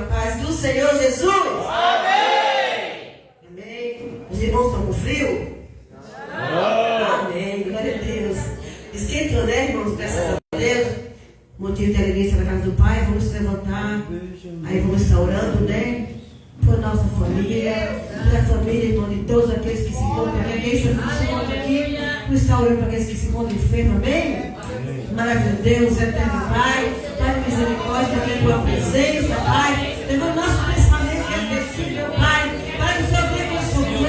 paz do Senhor Jesus. Amém. Amém. Os irmãos estão com frio? Amém. Glória a Deus. Esquentou, né, irmãos? Graças a Deus. Motivo de alegria está na casa do Pai. Vamos se levantar. Aí vamos estar orando, né? Por nossa família, pela família, irmão, de todos aqueles que se encontram aqui, aqueles que se encontram aqui, por estar orando para aqueles que se encontram enfermos, amém? Maravilha, Deus, eterno Pai, Pai de misericórdia, que é a tua presença, Pai, levando nosso pensamento que é tecido, meu Pai, Pai, o Senhor vem com o socorro,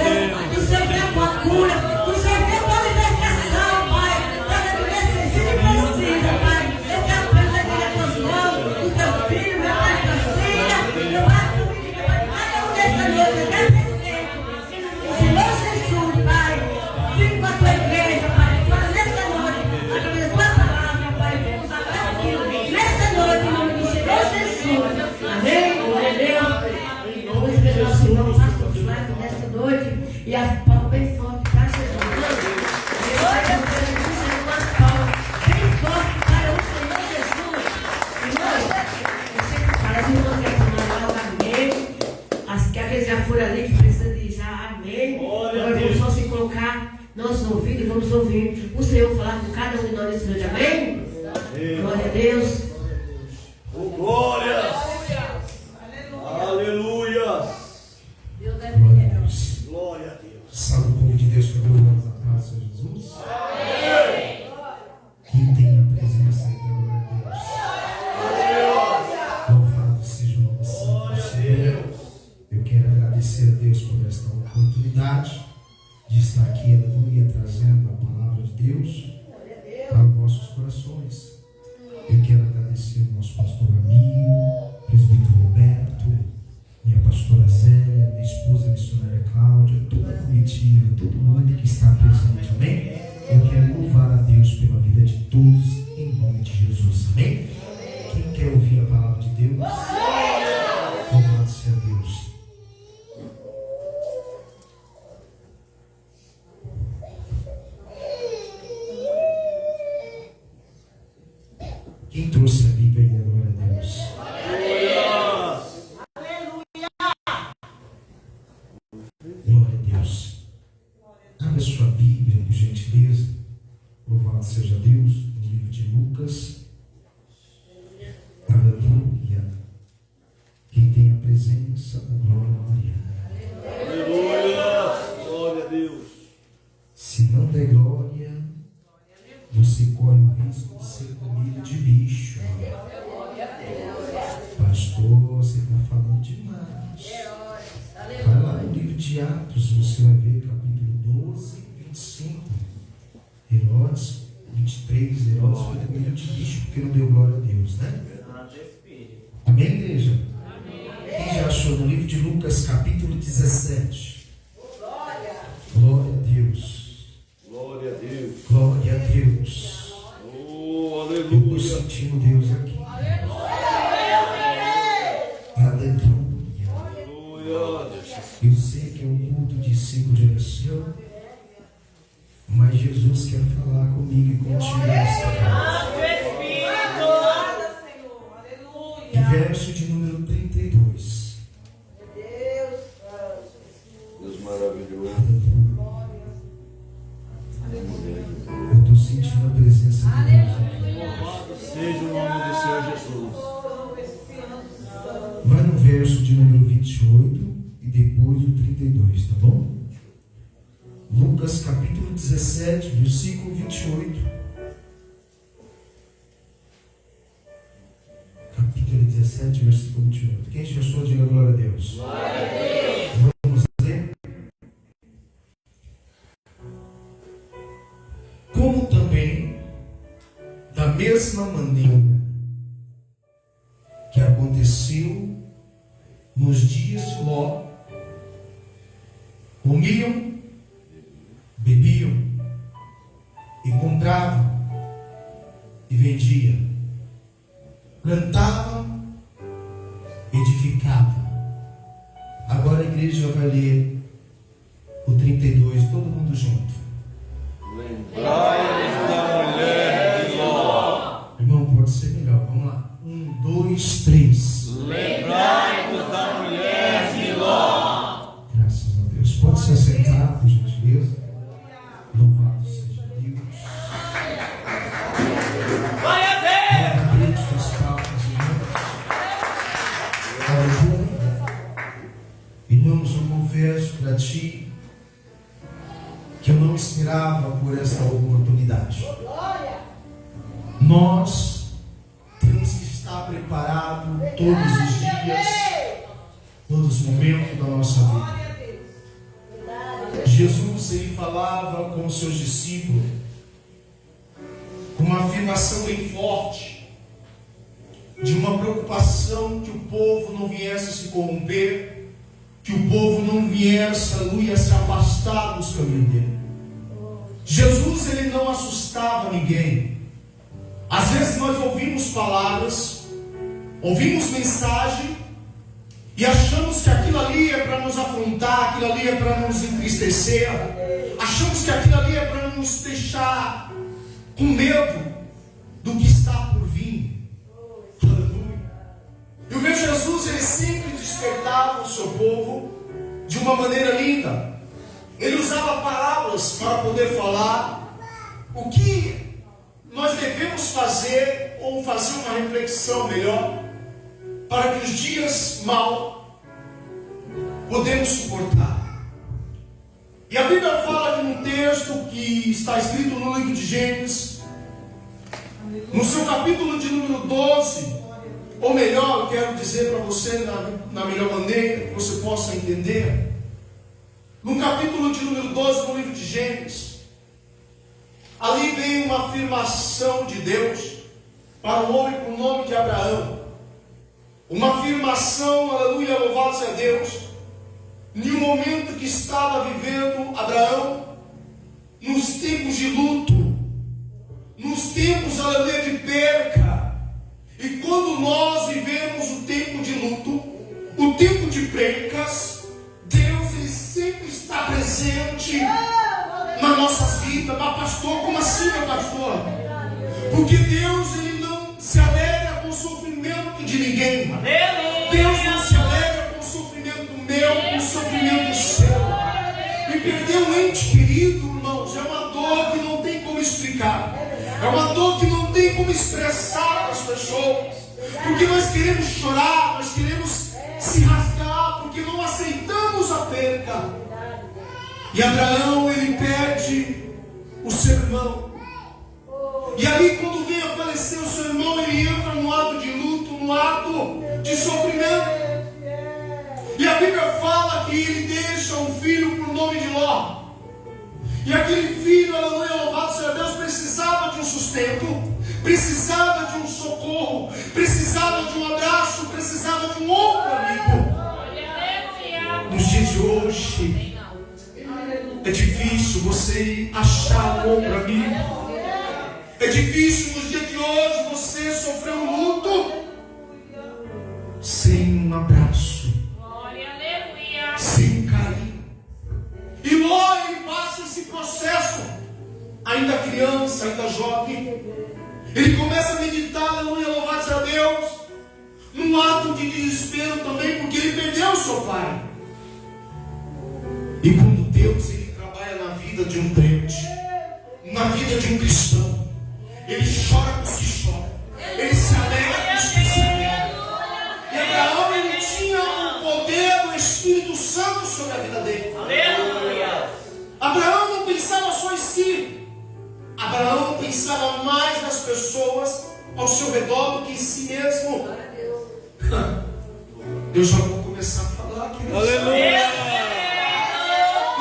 o Senhor vem com a cura, o Senhor vem com a libertação, Pai, cada que necessita e precisa, Pai, eu quero pedir nas tuas mãos, o teu filho, meu Pai, tua filha, meu Pai, esta noite, Senhor Jesus, Pai, fique com a tua igreja, Pai, para nesta noite, através da tua palavra, Pai, vamos falar aqui, nesta noite, em nome do Senhor Jesus, amém, glória a Deus. Vamos ver nosso irmão Pastor Flávio nesta noite, e a palma bem forte, para vocês orando, e olha, o Senhor, as palmas bem forte para o Senhor Jesus, irmão, eu sempre falo, as irmãs que estão lá, amém. Que aqueles já foram ali que precisam de já, amém. Agora vamos só se colocar nossos ouvidos e vamos ouvir o Senhor falar com cada um de nós nesse noite, amém? Glória a Deus. Glória. Aleluia. Glória a Deus. Glória a Deus. Salve o povo de Deus, para glórias a paz, Senhor Jesus. Quem tem a presença aí, glória a Deus. Louvado seja o nome santo do Senhor. Eu quero agradecer a Deus por esta oportunidade de estar aqui, aleluia, trazendo a palavra de Deus para os vossos corações. Eu quero agradecer ao nosso pastor amigo, presbítero Roberto, minha pastora Zélia, minha esposa missionária Cláudia, toda a comitiva, todo mundo que está presente, amém? Eu quero louvar a Deus pela vida de todos, em nome de Jesus, amém? Quem quer ouvir a palavra de Deus? Louvado seja Deus. Quem trouxe a Bíblia aí, glória a Deus? Glória a Deus. Abra sua Bíblia, por gentileza. Louvado seja Deus, no livro de Lucas. Aleluia. Quem tem a presença, glória. Aleluia. Glória a Deus. Se não der glória, você corre o risco de ser comido de bicho. Pastor, você está falando demais. Vai lá no livro de Atos, você vai ver capítulo 12, 25. Herodes, 23, Herodes foi comido de bicho porque não deu glória a Deus, né? Amém, igreja? Quem já achou no livro de Lucas, capítulo 17? Glória a Deus. Glória a Deus. Glória a Deus. Oh, Eu estou aleluia. sentindo Deus aqui. Aleluia. Aleluia. Eu sei que é um culto de 5 de oração, mas Jesus quer falar comigo e contigo nesta noite. E verso de número 32. Deus maravilhoso. Eu estou sentindo a presença de Deus aqui. Louvado seja o nome do Senhor Jesus. Vai no verso de número 28 e depois o 32, tá bom? Lucas capítulo 17, versículo 28. Capítulo 17, versículo 28. Quem já achou, diga glória a Deus. Glória a Deus. Vamos ler? Como também, da mesma maneira que aconteceu nos dias de Ló, comiam, bebiam e compravam e vendiam, cantavam, edificavam. Agora a igreja vai ler o 32, todo mundo junto. Lembrai-vos da mulher de Ló. Irmão, pode ser melhor. Vamos lá. 1, 2, 3. Lembrai-vos para ti que eu não esperava por esta oportunidade. Nós temos que estar preparados todos os dias, todos os momentos da nossa vida. Jesus, ele falava com os seus discípulos com uma afirmação bem forte de uma preocupação que o povo não viesse a se corromper, que o povo não viesse, aleluia, se afastar dos caminhos dele. Jesus, ele não assustava ninguém. Às vezes nós ouvimos palavras, ouvimos mensagem e achamos que aquilo ali é para nos afrontar, aquilo ali é para nos entristecer, achamos que aquilo ali é para nos deixar com medo do que está por vir. Aleluia. E o meu Jesus, ele sempre despertava o seu povo de uma maneira linda. Ele usava parábolas para poder falar o que nós devemos fazer, ou fazer uma reflexão melhor, para que os dias mal podemos suportar. E a Bíblia fala aqui num texto que está escrito no livro de Gênesis, no seu capítulo de número 12, ou melhor, eu quero dizer para você na melhor maneira que você possa entender. No capítulo de número 12 do livro de Gênesis, ali vem uma afirmação de Deus para o homem com o nome de Abraão. Uma afirmação, aleluia, louvado seja Deus, em um momento que estava vivendo Abraão, nos tempos de luto, nos tempos, aleluia, de perca. E quando nós vivemos o tempo de luto, o tempo de percas, Deus, ele sempre está presente nas nossas vidas. Mas pastor, como assim, meu pastor? Porque Deus, ele não se alegra com o sofrimento de ninguém. Deus não se alegra com o sofrimento meu, com o sofrimento seu. E perder um ente querido, irmãos, é uma dor que não tem como explicar. É uma dor que não tem como expressar para as pessoas. Porque nós queremos chorar, nós queremos se rasgar, porque não aceitamos a perca. E Abraão, ele perde o seu irmão. E ali, quando vem a falecer o seu irmão, ele entra num ato de luto, num ato de sofrimento. E a Bíblia fala que ele deixa um filho por nome de Ló. E aquele filho, aleluia, louvado seja Deus, precisava de um sustento, precisava de um socorro, precisava de um abraço, precisava de um ombro amigo. Nos dias de hoje, é difícil você achar um ombro amigo. É difícil nos dias de hoje você sofrer um luto sem um abraço, sem um carinho. E Ló, ele passa esse processo, ainda criança, ainda jovem. Ele começa a meditar, aleluia, louvado seja Deus, num ato de desespero também, porque ele perdeu o seu pai. E quando Deus, ele trabalha na vida de um crente, na vida de um cristão, ele chora com os que choram, ele se alegra com os que se alegram. E Abraão, ele tinha o poder do Espírito Santo sobre a vida dele. Aleluia. Abraão não pensava só em si. Abraão pensava mais nas pessoas ao seu redor do que em si mesmo. Eu já vou começar a falar aqui. Aleluia.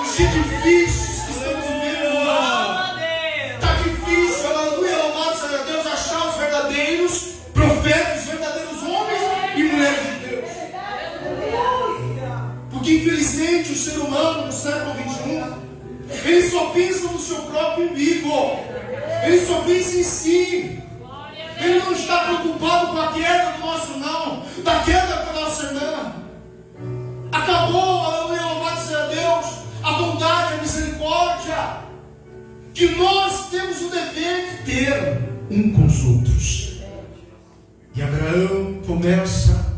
Os dias difíceis que estamos vivendo hoje. Está difícil, aleluia, louvado seja Deus, achar os verdadeiros profetas, os verdadeiros homens e mulheres de Deus. Porque infelizmente o ser humano no século XXI, ele só pensa no seu próprio umbigo. Ele só pensa em si. Ele não está preocupado com a queda do nosso irmão, da queda da nossa irmã. Acabou, aleluia, louvado seja Deus, a bondade, a misericórdia que nós temos o dever de ter um com os outros. E Abraão começa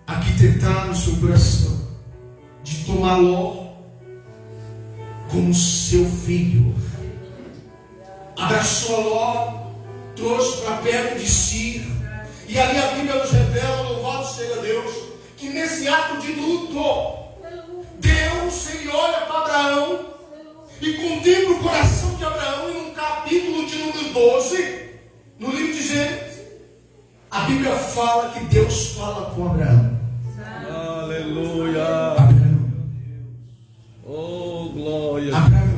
a arquitetar no seu coração de tomar Ló como seu filho. Abraçou a Ló, trouxe para perto de si. E ali a Bíblia nos revela, louvado seja Deus, que nesse ato de luto, Deus, e contempla o coração de Abraão. E no capítulo de número 12, no livro de Gênesis, a Bíblia fala que Deus fala com Abraão. Aleluia. Abraão. Oh, glória. Abraão.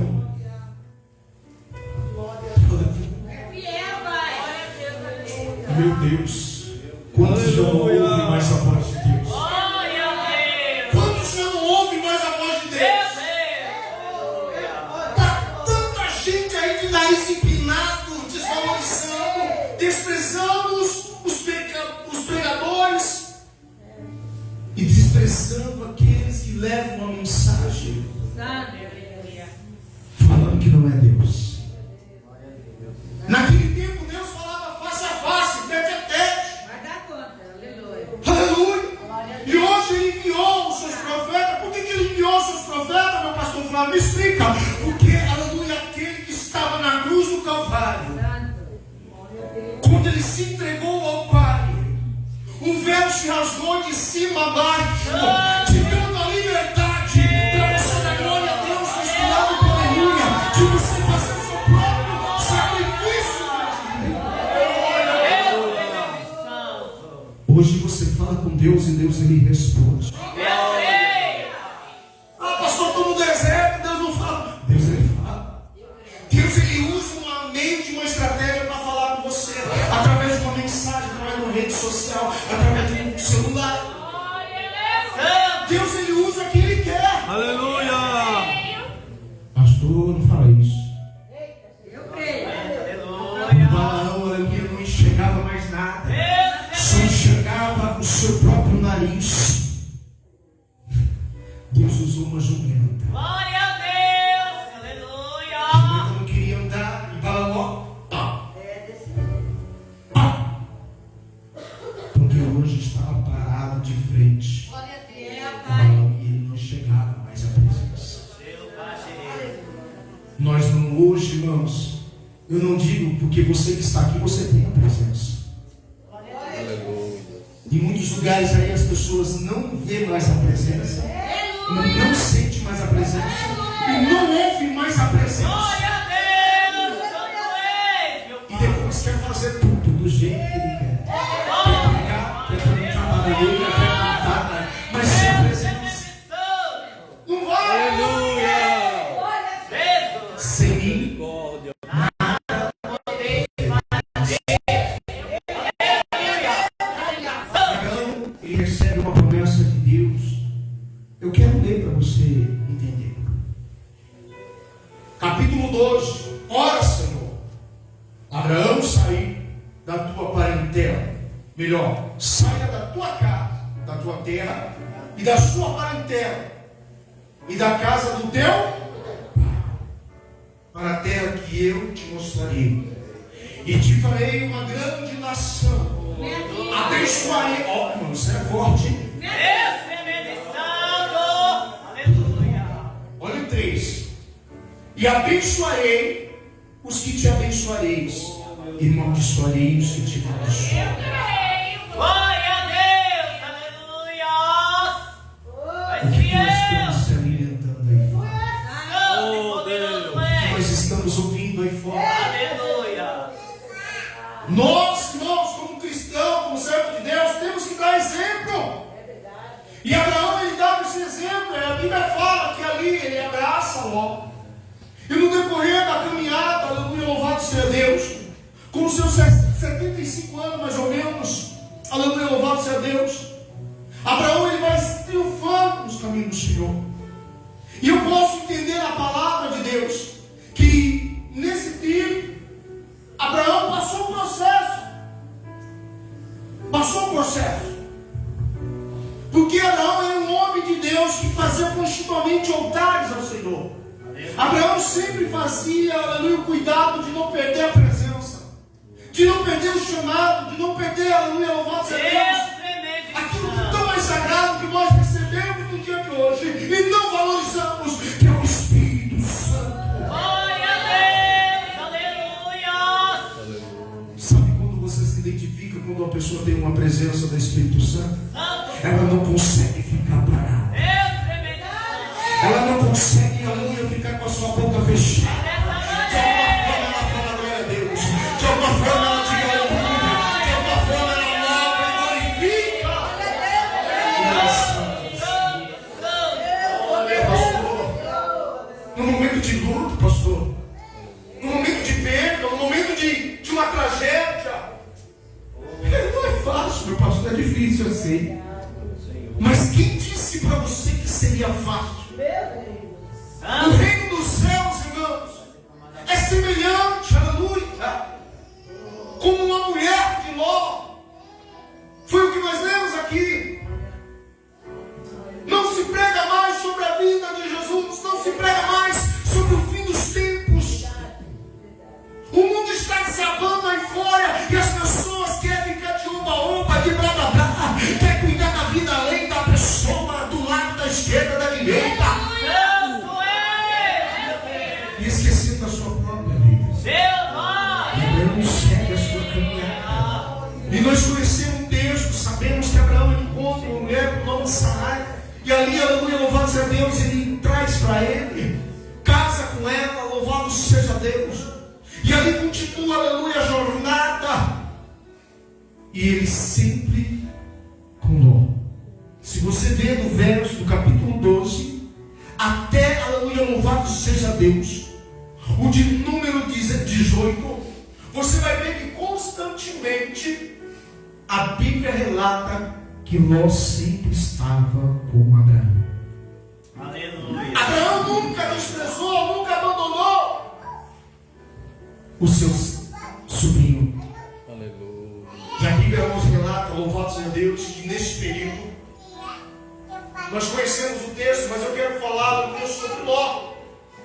Meu Deus, quantos já não ouvem mais a voz de Deus? Quantos já não ouvem mais a voz de Deus? Tá tanta gente aí de nariz empinado, desvalorizando, desprezando os pregadores e desprezando aqueles que levam a mensagem, falando que não é Deus. Naquele tempo Deus falava face a face, tete a tete. Vai dar conta, aleluia. Aleluia. E hoje Ele enviou os seus profetas. Por que Ele enviou os seus profetas, meu pastor Flávio? Me explica. Porque, aleluia, aquele que estava na cruz do Calvário, quando Ele se entregou ao Pai, um véu se rasgou de cima a baixo, te dando a liberdade para você dar glória a Deus, misturado com aleluia, de você fazer o seu próprio sacrifício. Hoje você fala com Deus e Deus Ele responde. Ah, pastor, estou no deserto, Deus não fala. Deus Ele fala. Deus Ele usa um meio de uma estratégia para falar com você, através de uma mensagem, através de uma rede social, através de um celular. Deus Ele usa o que Ele quer. Aleluia. Pastor, não fala isso. Eu creio. O Balaão, aleluia, não enxergava mais nada. Só enxergava o seu próprio nariz. Deus usou uma jumenta. Glória a Deus, aleluia. A jumenta não queria andar e Balaão, porque hoje estava parado de frente. Glória a Deus. Balaão, e ele não chegava mais à presença. Nós não, hoje, irmãos, eu não digo porque você que está aqui, você tem a presença. Em muitos lugares aí as pessoas não vêem mais a presença, não sentem mais a presença e não ouvem mais a presença. Glória a Deus, santo és, meu E depois quer fazer tudo do jeito que ele quer. Quer pregar, quer cantar barulheira, quer cantar, mas sem a presença. Não vai! Aleluia. Jesus. Sem mim, Glória. Abraão, ele recebe uma promessa de Deus. Eu quero ler para você entender. Capítulo 12. Ora, Senhor, Abraão, saiu da tua parentela. Melhor, saia da tua casa, da tua terra e da sua parentela e da casa do teu pai, para a terra que eu te mostrarei. E te farei uma grande nação. Abençoarei. Ó, irmão, isso é forte. Esse é medição. Aleluia. Olha o 3. E abençoarei os que te abençoareis, e amaldiçoarei os que te amaldiçoarem. Glória a Deus, aleluia. O Mas que nós fiel, estamos se alimentando aí fora? santo e poderoso O que és. nós estamos ouvindo aí fora? Aleluia. Nós, irmãos, como cristãos, como servos de Deus, temos que dar exemplo. E Abraão, ele dava esse exemplo. A Bíblia fala que ali ele abraça Ló. E no decorrer da caminhada, aleluia, louvado seja Deus, com os seus 75 anos mais ou menos, aleluia, louvado seja Deus, Abraão, ele vai triunfando nos caminhos do Senhor. E eu posso entender a palavra de Deus, que nesse tempo Abraão passou um processo. Porque Abraão era um homem de Deus que fazia continuamente altares ao Senhor. Abraão sempre fazia, aleluia, o cuidado de não perder a presença, de não perder o chamado, de não perder, aleluia, louvado seja Deus, aquilo que tão mais sagrado que nós recebemos no dia de hoje e não valorizamos, que é o Espírito Santo. Glória a Deus, aleluia. Sabe quando você se identifica quando uma pessoa tem uma presença do Espírito Santo? Ela não consegue ficar parada. Ela não consegue, aleluia, ficar com a sua boca fechada. De alguma forma ela fala glória a Deus. De alguma forma ela diga aleluia. De alguma forma ela louva e glorifica. Pastor, no momento de luto, pastor, no momento de perda, no momento de uma tragédia, não é fácil, meu pastor, é difícil, eu sei. Mas quem disse para você que seria fácil? O reino dos céus, irmãos, é semelhante, aleluia, como uma mulher de Ló. Foi o que nós lemos aqui. Não se prega mais sobre a vida de Jesus, não se prega mais sobre o fim dos tempos. O mundo está desabando aí fora e as pessoas querem ficar de oba-oba, de blá-blá-blá, quer cuidar da vida além da pessoa, do lado da esquerda, da direita, e esquecendo a sua própria vida. Abraão segue a sua caminhada. E nós conhecemos um texto, sabemos que Abraão encontra uma mulher com o nome de Sarai, e ali, aleluia, louvado seja Deus, ele traz para ele, casa com ela, louvado seja Deus. E ali continua, aleluia, a jornada. E ele sempre com Ló. Se você vê no verso do capítulo 12, até, aleluia, louvado seja Deus, o de número 18, você vai ver que constantemente a Bíblia relata que Ló sempre estava com Abraão. Aleluia. Abraão nunca desprezou, nunca abandonou o seu sobrinho. Aleluia. E a Bíblia nos relata, louvado seja Deus, que nesse período nós conhecemos o texto, mas eu quero falar do texto sobre Ló.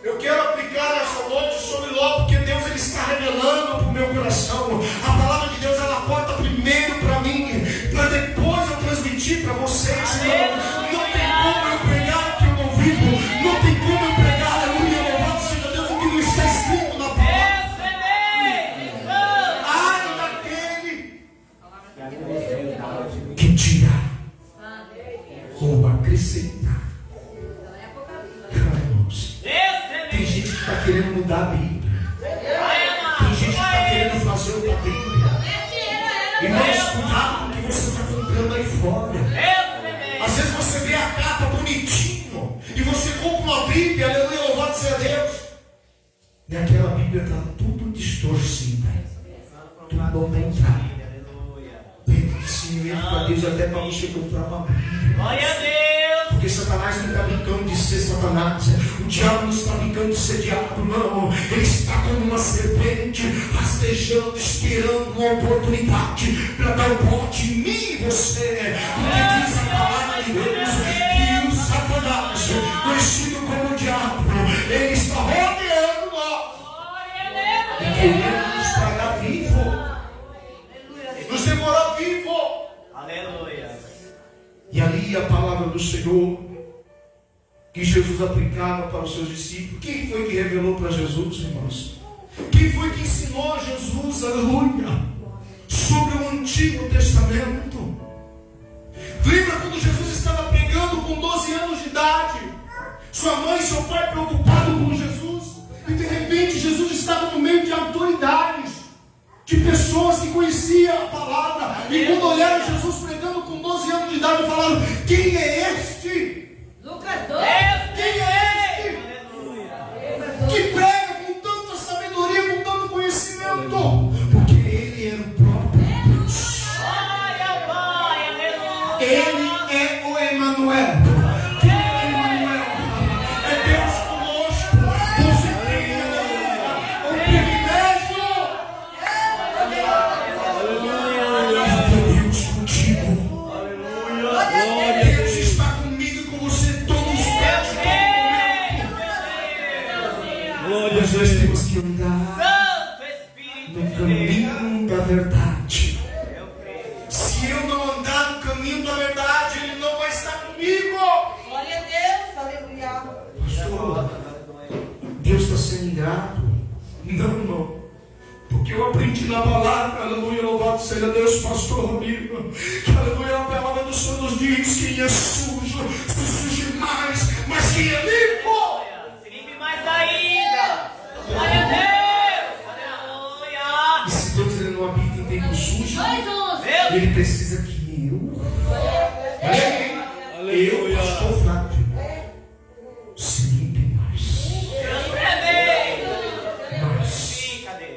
Eu quero aplicar essa noite sobre Ló, porque Deus ele está revelando para o meu coração. A palavra de Deus ela aponta primeiro para mim, para depois eu transmitir para vocês. Não tem como eu pregar o que eu não vivo, não tem como eu pregar, aleluia, louvado seja Deus, o que não está escrito na palavra. Ai daquele que tirar ou acrescentar. Irmãos, tem gente que está querendo mudar a Bíblia. Tem gente que está querendo fazer outra Bíblia. Irmãos, cuidado com o que você está comprando aí fora. Às vezes você vê a capa bonitinho e você compra uma Bíblia, aleluia, louvado seja Deus, e aquela Bíblia está tudo distorcida, tudo ao contrário. Lembre que se me para Deus até para você comprar uma Bíblia. Glória a Deus. Porque Satanás não está brincando de ser Satanás. O diabo não está brincando de ser diabo, não. Ele está como uma serpente, rastejando, esperando uma oportunidade para dar um bote em mim e você. Porque diz a palavra de Deus que o Satanás, conhecido como o diabo, ele está rodeando nós e querendo nos tragar vivo, nos devorar vivo. Aleluia. E ali a palavra do Senhor que Jesus aplicava para os seus discípulos. Quem foi que revelou para Jesus, irmãos? Quem foi que ensinou Jesus, aleluia, sobre o Antigo Testamento? Lembra quando Jesus estava pregando com 12 anos de idade? Sua mãe e seu pai preocupados com Jesus, e de repente Jesus estava no meio de autoridades, de pessoas que conheciam a palavra, e quando olharam Jesus pregando com 12 anos de idade, falaram: quem é este? Lucas 2. Quem é este que prega com tanta sabedoria, com tanto conhecimento? Porque ele era o próprio Deus. Glória ao Pai. Aleluia. Ele é o Emanuel. Quem é o Emanuel? É Deus conosco. Você tem, aleluia, o privilégio de ter Deus contigo. Deus está comigo e com você todos os dias. Glória a Mas nós Deus. temos que andar Santo Espírito no de Deus. caminho da verdade. Eu creio. Se eu não andar no caminho da verdade, Ele não vai estar comigo. Glória a Deus. Aleluia. Pastor, Deus está sendo ingrato? Não, irmão. Porque eu aprendi na palavra, aleluia, louvado seja Deus, pastor amigo. Aleluia, a palavra do Senhor nos diz: quem é sujo, se suje mais, mas quem é limpo, Se limpe mais ainda. precisa que Aleluia. pastor Flávio, se limpe mais.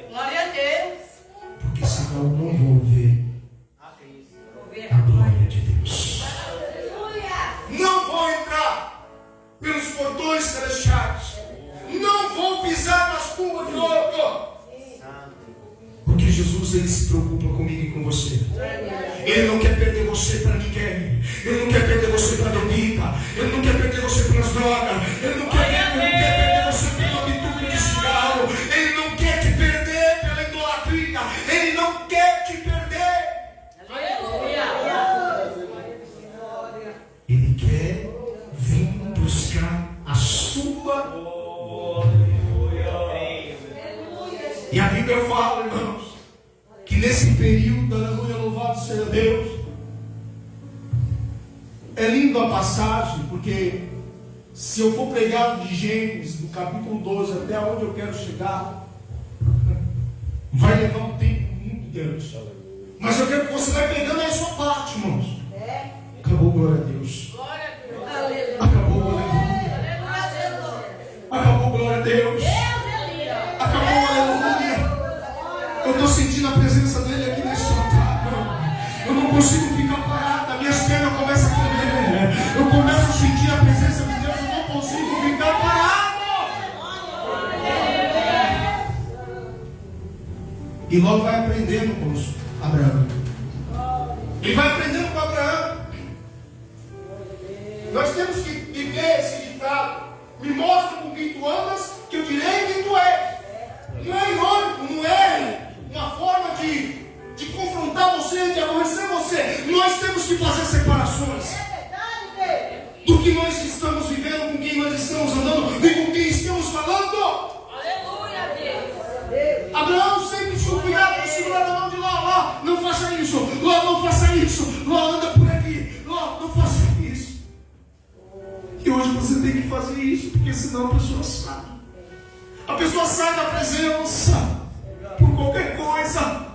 Glória a Deus. Porque senão eu não vou ver a glória de Deus. Não vou entrar pelos portões celestiais. Não vou pisar nas cubas de ouro. Porque Jesus, ele se preocupa comigo e com você. Ele não quer perder você para ninguém. Ele não quer perder você para a bebida. Ele não quer perder você para as drogas. Ele não quer perder você pelo habitude de cigarro. Ele não quer te perder pela idolatria. Ele não quer te perder. Ele quer vir buscar a sua glória. E a Bíblia fala, irmãos, que nesse período, aleluia, louvado seja Deus. É lindo a passagem, porque se eu for pregar de Gênesis, do capítulo 12 até onde eu quero chegar, vai levar um tempo muito grande. Mas eu quero que você vai pegando a sua parte, irmãos. Acabou, glória a Deus. Acabou, aleluia. Acabou, glória a Deus. Acabou, aleluia. Eu estou sentindo a presença dele aqui nesse altar, irmão. Eu não consigo ficar parado, minhas pernas começam a tremer. Eu começo a sentir a presença de Deus, eu não consigo ficar parado. E logo vai aprendendo com Abraão. Ele vai aprendendo com Abraão. Nós temos que viver esse ditado. Me mostra com quem tu andas, que eu direi quem tu és. Não é irônico, não é uma forma de confrontar você, de aborrecer você. Nós temos que fazer separações do que nós estamos vivendo, com quem nós estamos andando e com quem estamos falando. Aleluia, Deus. Abraão sempre tinha cuidado de segurar a mão de lá, não faça isso, lá não faça isso, lá anda por aqui, lá não faça isso. E hoje você tem que fazer isso, porque senão a pessoa sai. A pessoa sai da presença por qualquer coisa.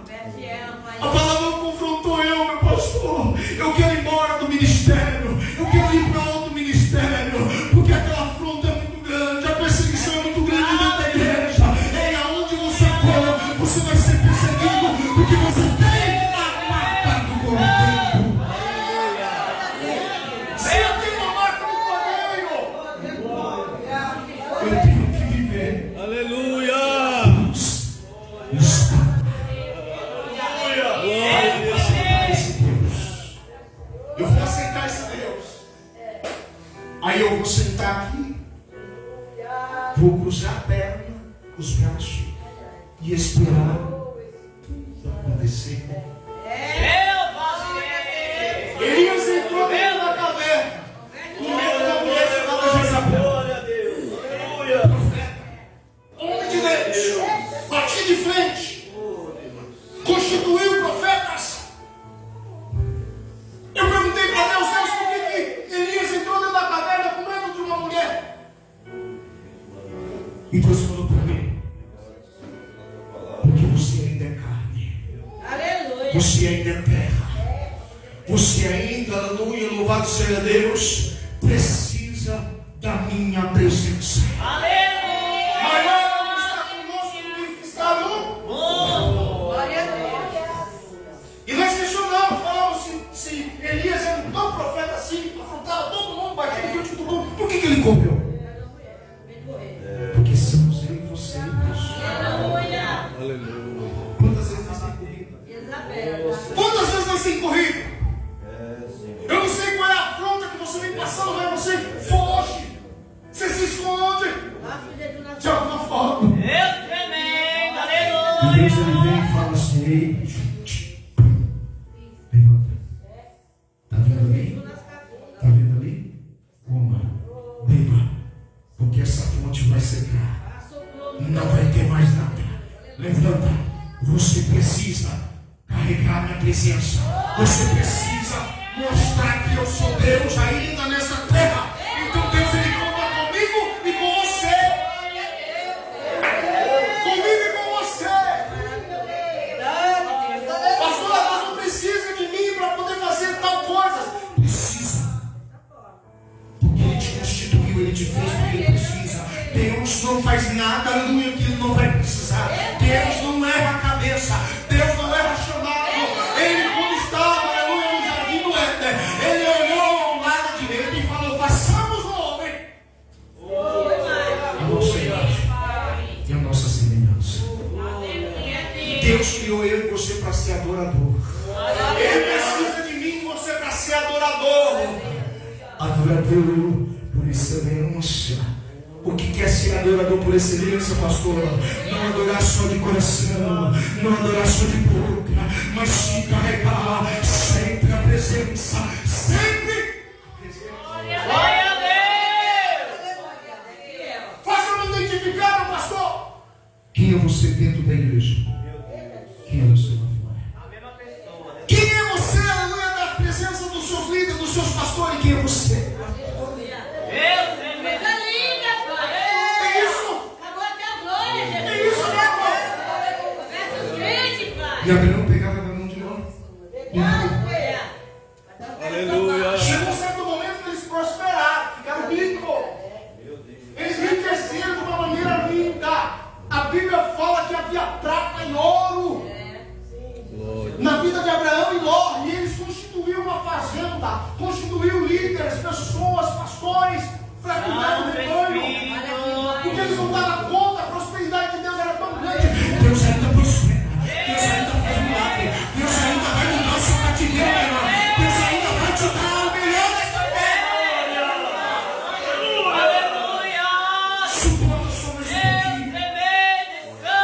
A palavra confrontou eu, meu pastor. Eu quero ir embora do ministério. Eu quero ir para outro ministério. Porque aquela afronta é muito grande. A perseguição é muito grande dentro da igreja. E aonde você for, você vai ser perseguido. Porque você tem a marca do cordeiro. Se eu tenho a marca do cordeiro, eu tenho que viver. Aleluia. Eu vou aceitar esse Deus. Aí eu vou sentar aqui, vou cruzar a perna, os braços e esperar tudo acontecer. Elias entrou dentro da caverna, com medo da mulher chamada Jezabel. Glória a Deus. Aleluia. Homem de Deus, bati de frente, constituiu profetas. Eu perguntei para Deus, por que Elias entrou dentro da caverna com medo de uma mulher? E Deus falou para mim, porque você ainda é carne, Aleluia. você ainda é terra, você ainda, aleluia, louvado seja Deus, precisa da minha presença. Maior está conosco do que está no mundo. Glória a Deus. E nós questionamos, falamos se Elias era um tão profeta assim, afrontava todo mundo, batia de frente com todo mundo. Por que ele correu? Porque somos eu e você, irmãos. Aleluia. Aleluia. Quantas vezes nós temos corrido? Isabel. Quantas vezes nós temos corrido? Eu não sei qual é a afronta que você vem passando, mas você foge. Você se esconde. De alguma forma. Deus tremendo, E Deus ele aleluia. vem e fala assim, ei, levanta. Tá vendo ali? Tá vendo ali? Coma, beba, porque essa fonte vai secar. Não vai ter mais nada. Levanta. Você precisa carregar minha presença. Você precisa mostrar que eu sou Deus ainda nessa terra. Então Deus ele conta comigo e com você. Comigo e com você. Pastor, Deus não precisa de mim te fez porque Ele precisa. Deus não faz nada, aleluia, que Ele não vai precisar. Deus não erra a cabeça. Deus não erra chamado. Ele, quando estava, aleluia, no jardim do Éden, Ele olhou ao lado direito e falou: façamos o homem a nossa imagem e a nossa semelhança. Deus criou eu e você para ser adorador. Ele precisa de mim e você para ser adorador. Adorador por excelência. O que quer ser adorador por excelência, pastor? Não adorar só de coração, não adorar só de boca, mas sim carregar sempre a presença, sempre a presença. Glória a Deus! Faça-me identificar, meu pastor. Quem é você dentro da igreja? Quem é você lá fora? A mesma pessoa. Quem é você, aleluia, na presença dos seus líderes, dos seus pastores? Quem é você? Deus é meu. Coisa linda, pai. É isso? Acabou até a glória, Jesus. É isso, meu irmão. Versus crente, pai. E Abraão pegava na mão de Ló. Aleluia. Chegou um certo momento que eles prosperaram, ficaram ricos. Eles enriqueceram de uma maneira linda. A Bíblia fala que havia prata e ouro na vida de Abraão e Ló. E eles constituíram uma fazenda, constituíram líderes, pessoas, pastores, para cuidar do rebanho. Porque eles não davam conta, a prosperidade de Deus era tão grande. Deus ainda prospera, Deus ainda faz milagre, Deus ainda vai mudar o seu cativeiro, meu irmão. Deus ainda vai te dar o melhor dessa terra. Aleluia! Suporta só mais um pouquinho. Deus é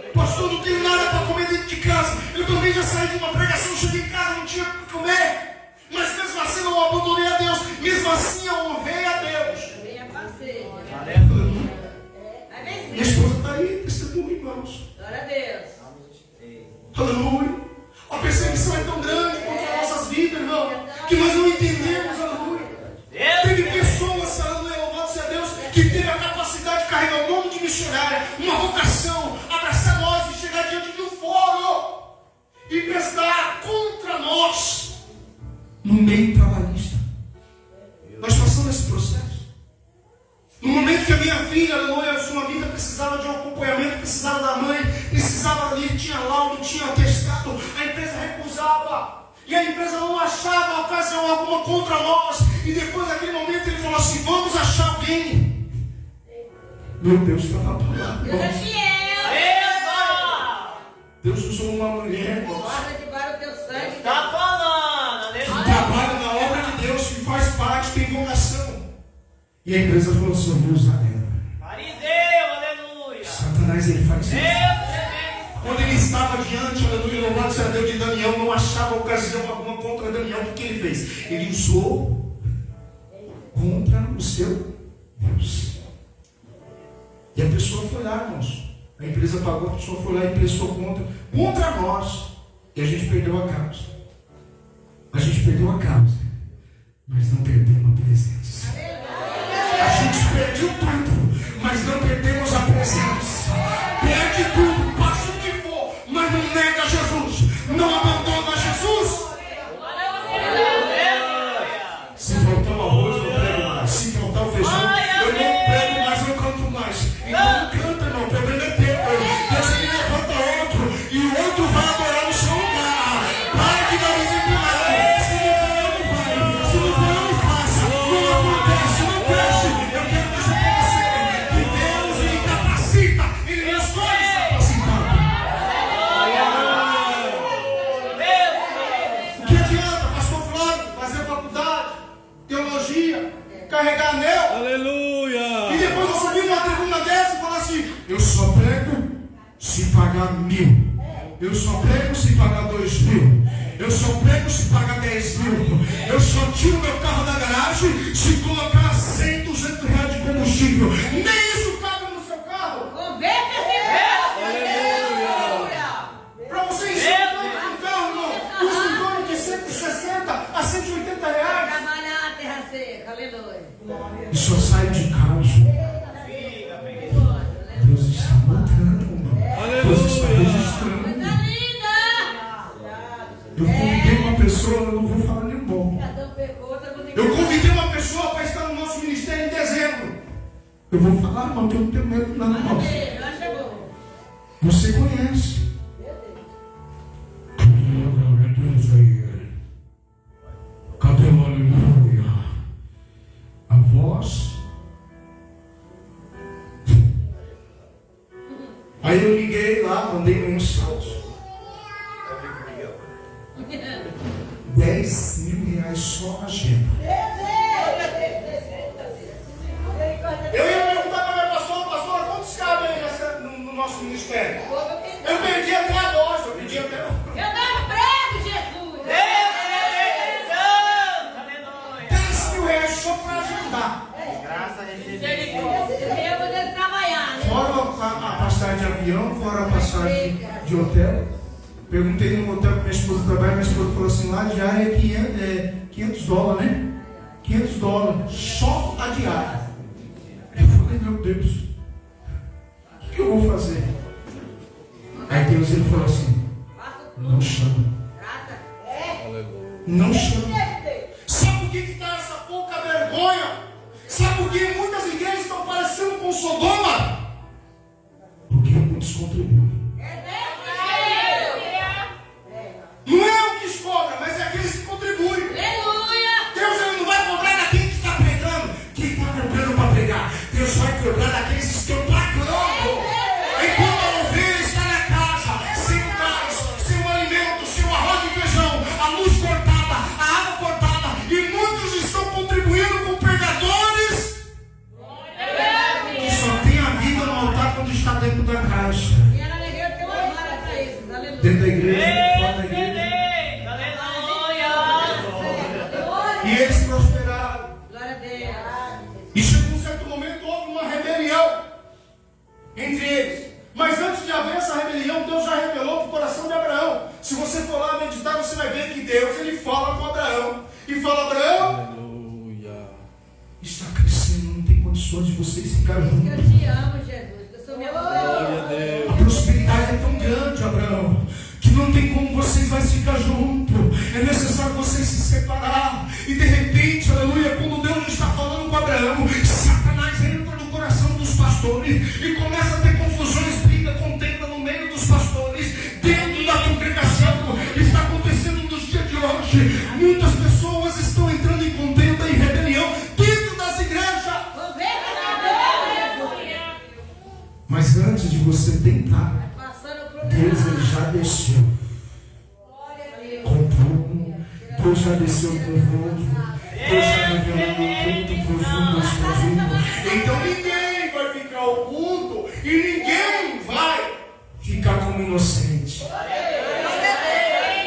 meu. Pastor, não tenho nada para comer dentro de casa. Eu também já saí de uma pregação, cheguei em casa, não tinha o que comer. Mas mesmo assim não abandonei a Deus. Mesmo assim eu honrei a Deus. Venha passeio. Aleluia. Vai Minha vencer. esposa está aí, testemunho, irmãos. Glória a Deus. Aleluia. A perseguição é tão grande contra as nossas vidas, irmão, que nós não entendemos, aleluia. Teve pessoas, aleluia, louvado seja Deus, que teve a capacidade de carregar o nome de missionária, uma vocação, abraçar nós e chegar diante de um fórum e prestar contra nós no meio trabalhista. Nós passamos esse processo. No momento que a minha filha, aleluia, sua amiga, precisava de um acompanhamento, precisava da mãe, precisava ali, tinha laudo, tinha atestado, a empresa recusava. E a empresa não achava ocasião alguma contra nós. E depois daquele momento ele falou assim: vamos achar alguém. Meu Deus, está na palavra. Deus é fiel. Eva! Deus usou uma mulher, irmãos, Guarda debaixo do teu sangue. Está falando. que Aleluia. trabalha na obra de Deus, que faz parte, tem vocação. E a empresa falou assim: eu vou usar ela. Fariseu, aleluia. Satanás, ele faz isso. Deus é Quando ele estava diante, aleluia, louvado seja Deus, de Daniel, não achava ocasião alguma contra Daniel. O que ele fez? Ele usou contra o seu Deus. E a pessoa foi lá, irmãos. A empresa pagou, a pessoa foi lá e prestou contra nós. E a gente perdeu a causa. A gente perdeu a causa, mas não perdemos a presença. A gente perdeu tudo, mas não perdemos a presença. Perde tudo, passa o que for, mas não nega Jesus, não abandona Jesus. Se faltar o arroz, eu não prego mais. Se faltar o feijão, eu não prego mais, eu canto mais. Então não canta, irmão, o problema é teu. Deus ele levanta outro, e o outro vai adorar no seu lugar. Para de dar exemplar. Se não for eu, não vai. Se não for eu, não faça. Não acontece, não cresce. Eu quero dizer para você que Deus ele capacita, ele nos faz capacitar. O que adianta, pastor Flávio, fazer faculdade, teologia, carregar anel? Aleluia. E depois eu subir numa tribuna dessa e falar assim: eu só prego se pagar 1.000. Eu só prego se pagar 2.000. Eu só prego se pagar 10.000. Eu só tiro meu carro da garagem se colocar 100, 200 reais de combustível. Nem isso cabe no seu carro. Converta-se. Para você ensinar um carro, irmão, custa em torno de 160 a 180 reais. Trabalhar a terra seca. Aleluia. E só sai de casa. Deus está mostrando, irmão. Deus está registrando. Coisa linda. Eu convidei uma pessoa, eu não vou falar nem bom. Adão pecou, tá com Eu convidei uma pessoa para estar no nosso ministério em dezembro. Eu vou falar, irmão, que eu não tenho medo não, irmão. Você conhece. Glória a Deus aí. Cadê o aleluia? A voz. Aí eu liguei lá, mandei mensagem. 10 mil reais só a agenda. Eu ia perguntar para minha pastora, quantos cabem aí no nosso ministério? Eu perdi até a voz, eu perdi até a voz. Eu dava prego, Jesus. Aleluia. 10 mil reais só para agendar. Graça a Eu vou ter que trabalhar, né? Fora a passagem de avião, fora a passagem de hotel. Perguntei no hotel que minha esposa trabalha, minha esposa falou assim, lá a diária é 500 dólares, né? 500 dólares, só a diária. Eu falei, meu Deus, o que eu vou fazer? Aí Deus ele falou assim, não chama. Não chama. Sabe por que está essa pouca vergonha? Sabe por que muitas igrejas estão parecendo com Sodoma? Porque muitos contribuem. Não é o que escolha, mas é aqueles que contribuem. Aleluia. Deus ele não vai cobrar daquele que está pregando. Quem está comprando para pregar? Deus vai cobrar daqueles que estão pagando. Enquanto a ovelha está na casa, sem o gás, sem o alimento, sem o arroz e feijão, a luz cortada, a água cortada, e muitos estão contribuindo com pregadores que só tem a vida no altar quando está dentro da caixa. E ela na igreja tem uma vara para isso. Aleluia. Dentro da igreja, fora da igreja. E eles prosperaram. Glória a Deus. E chegou um certo momento, houve uma rebelião entre eles. Mas antes de haver essa rebelião, Deus já revelou para o coração de Abraão. Se você for lá meditar, você vai ver que Deus ele fala com Abraão. E fala, Abraão, Aleluia. está crescendo, não tem condições de vocês ficarem Eu juntos. te amo, Jesus. Eu sou minha Glória a Deus. A prosperidade é tão grande, Abraão, que não tem como vocês mais ficar juntos. É necessário vocês se separar. E de repente, aleluia, quando Deus está falando com Abraão, Satanás entra no coração dos pastores e começa a ter confusões, briga, contenda no meio dos pastores, dentro da congregação. Está acontecendo nos dias de hoje. Muitas pessoas estão entrando em contenda e rebelião dentro das igrejas. Vou ver que aleluia. Mas antes de você tentar, Passando pro Deus ele já desceu com tudo. Deus já desceu com o povo. Deus já revelou um culto profundo, exclusivo. Então ninguém vai ficar oculto e ninguém vai ficar como inocente.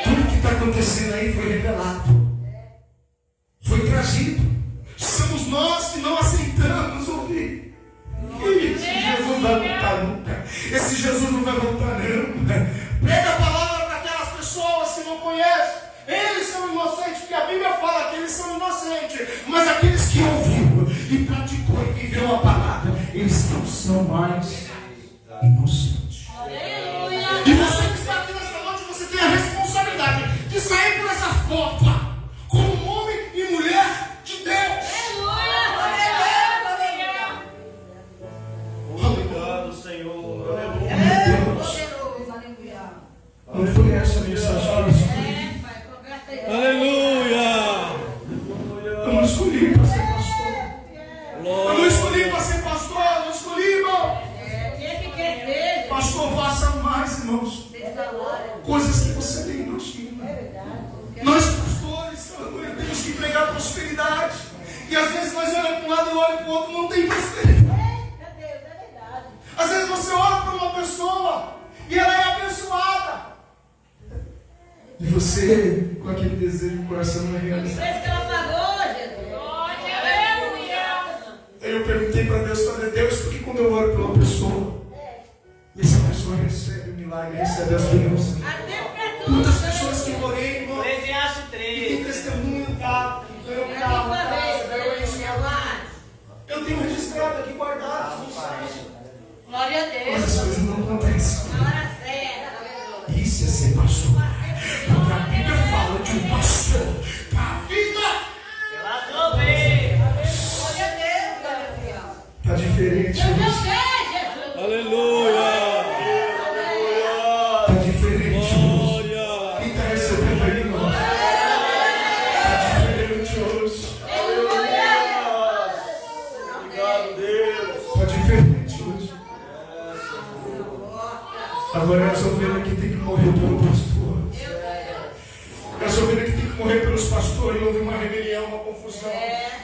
Tudo que está acontecendo aí foi revelado, foi trazido. Somos nós que não aceitamos ouvir. Esse Jesus vai voltar nunca. Esse Jesus não vai voltar não. Prega a palavra para aquelas pessoas que não conhecem. Eles são inocentes, porque a Bíblia fala que eles são inocentes. Mas aqueles que ouviram e praticou e viveu a palavra, eles não são mais inocentes. E você que está aqui nesta noite, você tem a responsabilidade de sair por essa porta como homem e mulher de Deus. Obrigado, Senhor. Aleluia. Não foi essa a mensagem. Aleluia. Eu não escolhi para ser pastor. Eu não escolhi para ser pastor. Eu não escolhi, irmão. Pastor, faça mais, irmãos. Coisas que você nem imagina. Nós, pastores, temos que pregar prosperidade. E às vezes nós olhamos para um lado e olhamos para o outro, não tem prosperidade. Às vezes você olha para uma pessoa e ela é abençoada. E você, com aquele desejo no coração, não é realizado. Aí eu perguntei para Deus, falei, Deus, por que quando eu oro pela pessoa, e essa pessoa recebe o milagre, recebe as bênçãos? Muitas pessoas que eu orei, irmão, Eclesiastes e 3. tem testemunho, ganhou carro, casa, ganhou isso, eu tenho registrado aqui, guardado as mensagens. Glória a Mas Deus. as coisas não acontecem. Na hora certa. Isso é ser pastor. Porque a Bíblia fala de um pastor para a vida. Pelas ovelhas. Glória a Deus. Está diferente. diferente Eu hoje. sei, Jesus. Aleluia. Está diferente hoje. Glória. Quem está recebendo aí, irmão? Está diferente hoje. Obrigado, Deus. Está diferente hoje. Agora essa ovelha que tem que morrer pelo pastor. Essa ovelha que tem que morrer pelos pastores. Houve uma rebelião, uma confusão.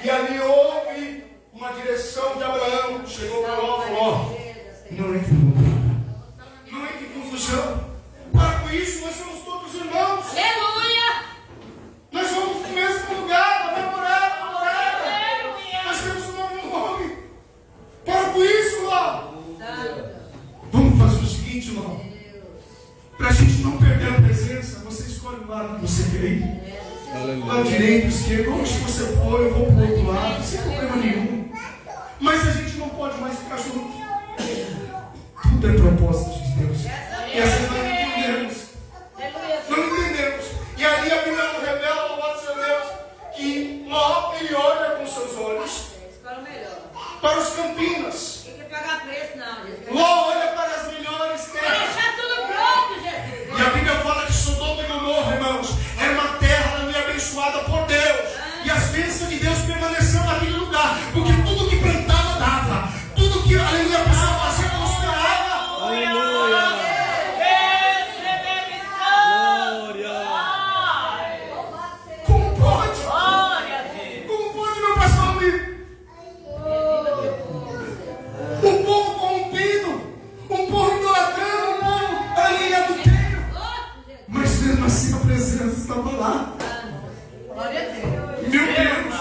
E ali houve uma direção de Abraão. Chegou para lá e falou: ó, não entre em confusão. Não entre em confusão. Para com isso, nós somos todos irmãos. Aleluia. Nós vamos para o mesmo lugar, namorada. Nós temos o mesmo nome. Para com isso, irmão. Vamos fazer o seguinte, irmão. Para a gente não perder a presença, você escolhe o lado que você quer ir. Lado direito, esquerdo, onde você for, eu vou para o outro lado, sem problema nenhum. Mas a gente não pode mais ficar junto. Tudo é propósito de Deus. E às vezes nós não entendemos. Não entendemos. E ali a Bíblia nos revela, louvado seja Deus, que Ló, ele olha com seus olhos para os Campinas. Tem que pagar preço, não, Jesus. Ló olha para as melhores terras. Deixar tudo pronto, Jesus. E a Bíblia fala que Sodoma e Gomorra, irmãos, era uma terra ali abençoada por Deus. E as bênçãos de Deus permaneceram naquele lugar. Porque tudo que plantava dava. Tudo que, aleluia, a pessoa fazia prosperava. Aleluia. Receber missão. Glória. Como pode? Glória a Deus. Como pode, meu pastor amigo? Um povo corrompido. Um povo idolatrando. Um povo ali adultério. Mas mesmo assim a presença estava lá. Glória a Deus. Meu Deus!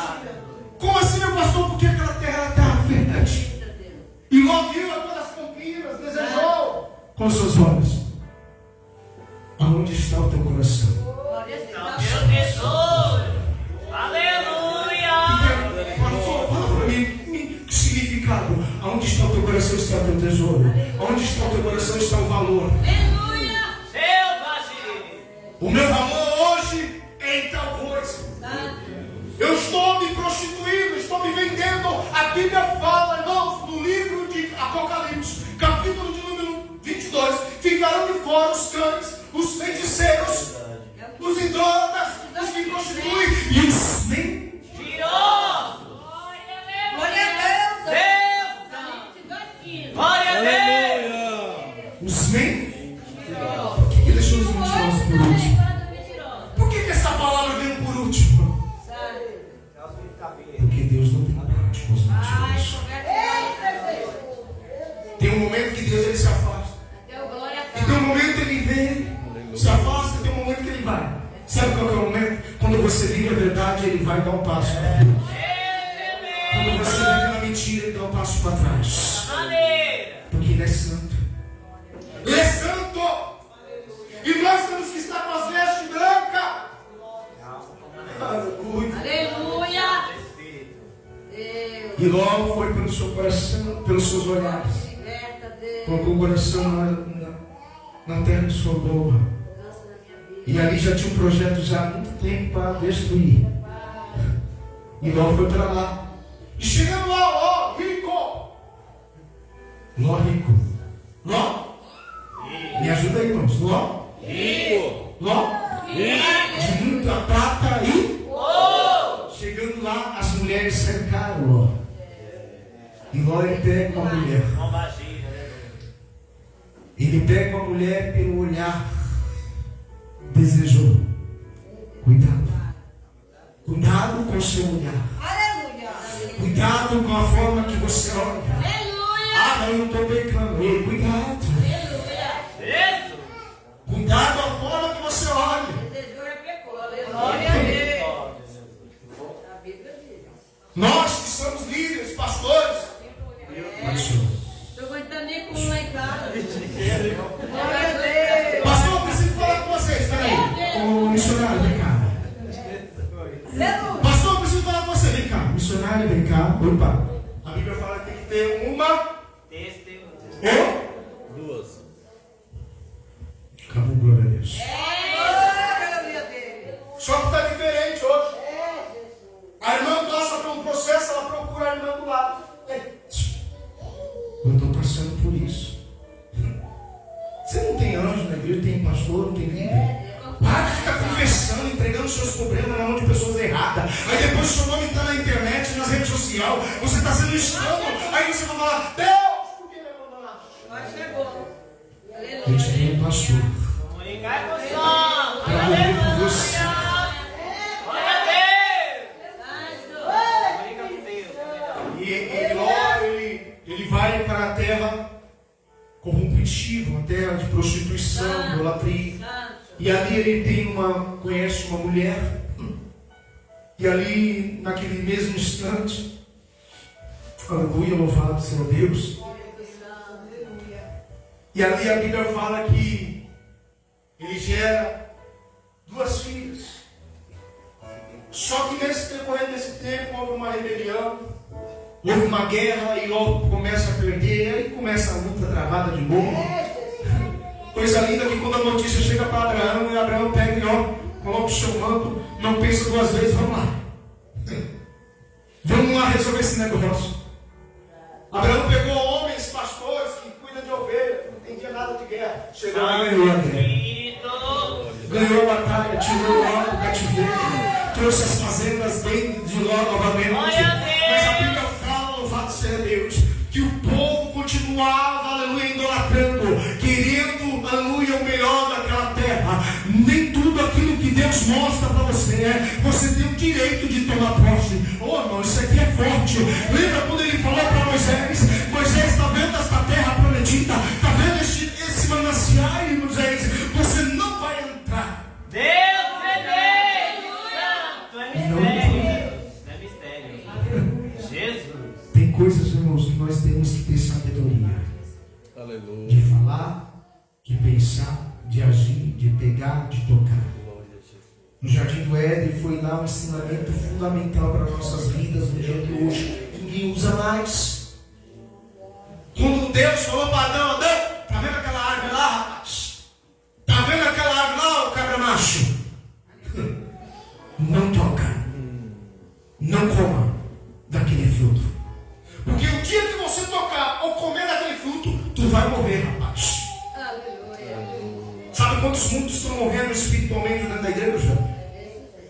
Como assim, meu pastor? Porque aquela terra era terra fértil. E Ló viu aquelas campinas, desejou com seus olhos. Aonde está o teu coração? Glória a Deus. Meu tesouro. Aleluia. Fala para mim, que significado? Aonde está o teu coração está o teu tesouro? Aonde está o teu coração está o valor? Aleluia. Selvagem. O meu valor hoje é em tal coisa. Eu estou me prostituindo, estou me vendendo. A Bíblia fala, irmãos, no livro de Apocalipse, capítulo de número 22, ficarão de fora os cães, os feiticeiros, os idólatras, os que prostituem e os Mentiroso. Glória a Deus. Deus. 22 quilos. Glória a Deus. Aleluia. os Por que deixou os mentirosos por último? Por que essa palavra veio por último? Porque Deus não tem prática com os mentirosos. Tem um momento que Deus ele se afasta. E tem um momento que ele vem, se afasta, e tem um momento que ele vai. Sabe qual que é o momento? Quando você vive a verdade, ele vai dar um passo para frente. Quando você vive na mentira, ele dá um passo para trás. Porque ele é santo. Ele é santo! E nós temos que estar com as vestes brancas. Aleluia. E logo foi pelo seu coração, pelos seus olhares. Colocou o coração na terra de Sodoma. E ali já tinha um projeto já há muito tempo para destruir. E Ló foi para lá. E chegando lá, Ló, rico. Ló, rico. Ló. Me ajuda aí, irmãos. Ló. Rico. Ló. De muita prata e chegando lá, as mulheres cercaram Ló. E Ló ele pega uma mulher. Ele pega uma mulher pelo olhar. Desejou. Cuidado. Cuidado com o seu olhar. Aleluia. Cuidado com a forma que você olha. Aleluia. Ah, não, eu não estou pecando. Ei, cuidado. Aleluia. Cuidado com a forma que você olha. Desejou e pecou. Glória a Deus. A Bíblia diz. Nós que somos líderes, pastores. Estou aguentando nem com um lá em casa. Glória a Deus. Pastor, eu preciso falar com vocês. Espera aí. Ô, missionário, vem cá. Pastor, eu preciso falar com você. Vem cá. Missionário, vem cá. Opa. A Bíblia fala que tem que ter uma. Testemunha. Duas. Acabou, glória a Deus. Glória a Deus. Só que está diferente hoje. A irmã passa por um processo, ela procura a irmã do lado. Eu estou passando por isso. Você não tem anjo na igreja, tem pastor, não tem ninguém. Para de ficar confessando, entregando seus problemas na mão de pessoas erradas. Aí depois o seu nome está na internet, nas redes sociais. Você está sendo estranho. Aí você vai falar: Deus, por que me abandonaste? Eu te dei um pastor para morrer por você. E logo ele vai para a terra corruptível, uma terra de prostituição, idolatria. E ali ele conhece uma mulher. E ali, naquele mesmo instante, aleluia, louvado seja Deus. E ali a Bíblia fala que ele gera 2 filhas. Só que nesse decorrer desse tempo houve uma rebelião, houve uma guerra e logo começa a perder, e aí começa a luta travada de novo. Coisa linda que quando a notícia chega para Abraão, e Abraão pega e coloca o seu manto, não pensa 2 vezes, vamos lá. Vamos lá resolver esse negócio. Abraão pegou homens, pastores, que cuidam de ovelhas, não entendia nada de guerra. Chegou lá e ganhou a guerra. Ganhou a batalha, tirou o Ló do cativeiro, trouxe as fazendas bem de Ló novamente. Mas a Bíblia fala, louvado seja Deus, que o povo continuava, aleluia, idolatrando, querendo, aleluia, o melhor daquela terra. Nem tudo aquilo que Deus mostra para você você tem o direito de tomar posse. Oh, irmão, isso aqui é forte. Lembra quando ele falou para Moisés: Moisés, está vendo esta terra prometida? Está vendo esse manancial, Moisés? Você não vai entrar. Deus é Deus, Santo, é mistério. Jesus. Tem coisas, irmãos, que nós temos que ter sabedoria. Aleluia. De falar, de pensar, de agir, de pegar, de tocar. No Jardim do Éden foi lá um ensinamento fundamental para nossas vidas no dia de hoje. Ninguém usa mais. Quando Deus falou para Adão: Adão, está vendo aquela árvore lá, rapaz? Está vendo aquela árvore lá, o cabra macho? Não toca. Não coma daquele fruto. Porque o dia que você tocar ou comer daquele fruto, tu vai morrer, rapaz. Sabe quantos muitos estão morrendo espiritualmente dentro da igreja?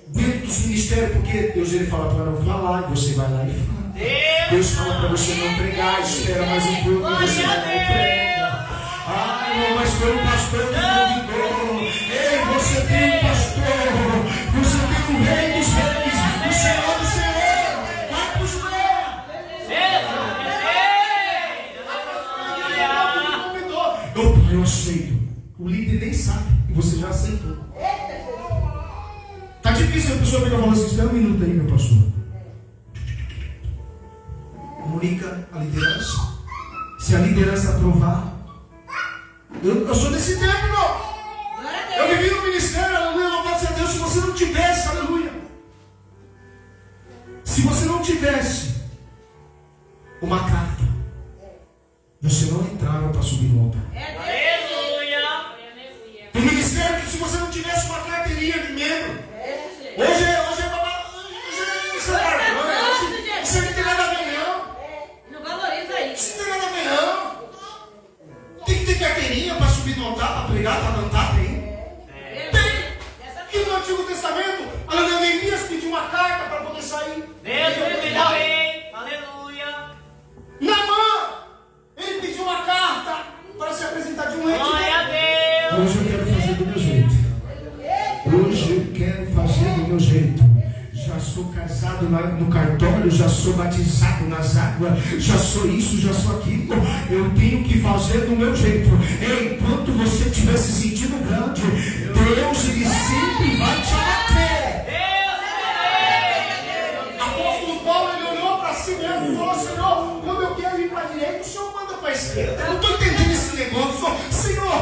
Dentro dos ministérios, porque Deus ele fala para não falar, e você vai lá e fala. Deus fala para você não pregar, espera mais um pouco, e você vai lá e prega. Ah, não, mas foi o pastor que convidou. Ei, você tem um pastor, você tem o rei dos reis, o Senhor do Senhor. Vai para o Senhor. Eu aceito. O líder nem sabe e você já aceitou. Tá difícil a pessoa pegar e falar assim: espera um minuto aí, meu pastor. Comunica a liderança. Se a liderança aprovar. Eu sou desse tempo, irmão. Eu vivi no ministério, aleluia, louvado seja Deus. Se você não tivesse, aleluia. Se você não tivesse uma carta, você não entrava para subir no altar. O ministério que se você não tivesse uma carteirinha de membro, hoje é isso não tem nada a ver não. Não valoriza isso. Isso não tem nada a ver não. Tem que ter carteirinha para subir no altar, para pregar, para cantar, tem. Tem. E no Antigo Testamento, a Neemias pediu uma carta para poder sair. Deus é rei. Aleluia. Naamã, ele pediu uma carta para se apresentar de um rei. Glória a Deus. Hoje eu quero fazer do meu jeito. Hoje eu quero fazer do meu jeito. Já sou casado no cartório, já sou batizado nas águas, já sou isso, já sou aquilo. Eu tenho que fazer do meu jeito. Enquanto você estiver se sentindo grande, Deus ele sempre vai te abater. Apóstolo Paulo ele olhou para si mesmo e falou: Senhor, quando eu quero ir para a direita, o Senhor manda para a esquerda. Eu não estou entendendo esse negócio. Senhor,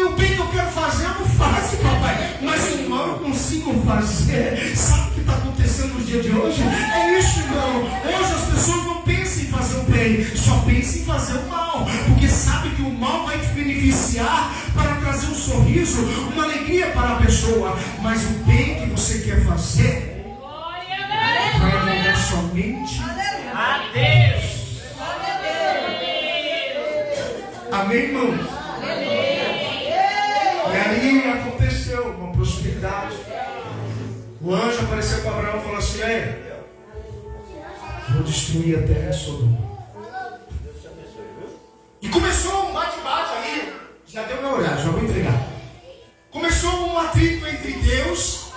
o bem que eu quero fazer, eu não faço, papai. Mas o mal eu consigo fazer. Sabe o que está acontecendo nos dias de hoje? É isso, irmão. Hoje as pessoas não pensam em fazer o bem, só pensam em fazer o mal. Porque sabe que o mal vai te beneficiar para trazer um sorriso, uma alegria para a pessoa. Mas o bem que você quer fazer vai agradar somente a Deus. Amém, irmãos? E ali aconteceu uma prosperidade. O anjo apareceu para Abraão e falou assim: vou destruir a terra de Sodoma. E começou um bate-bate ali. Já deu meu olhar, já vou entregar. Começou um atrito entre Deus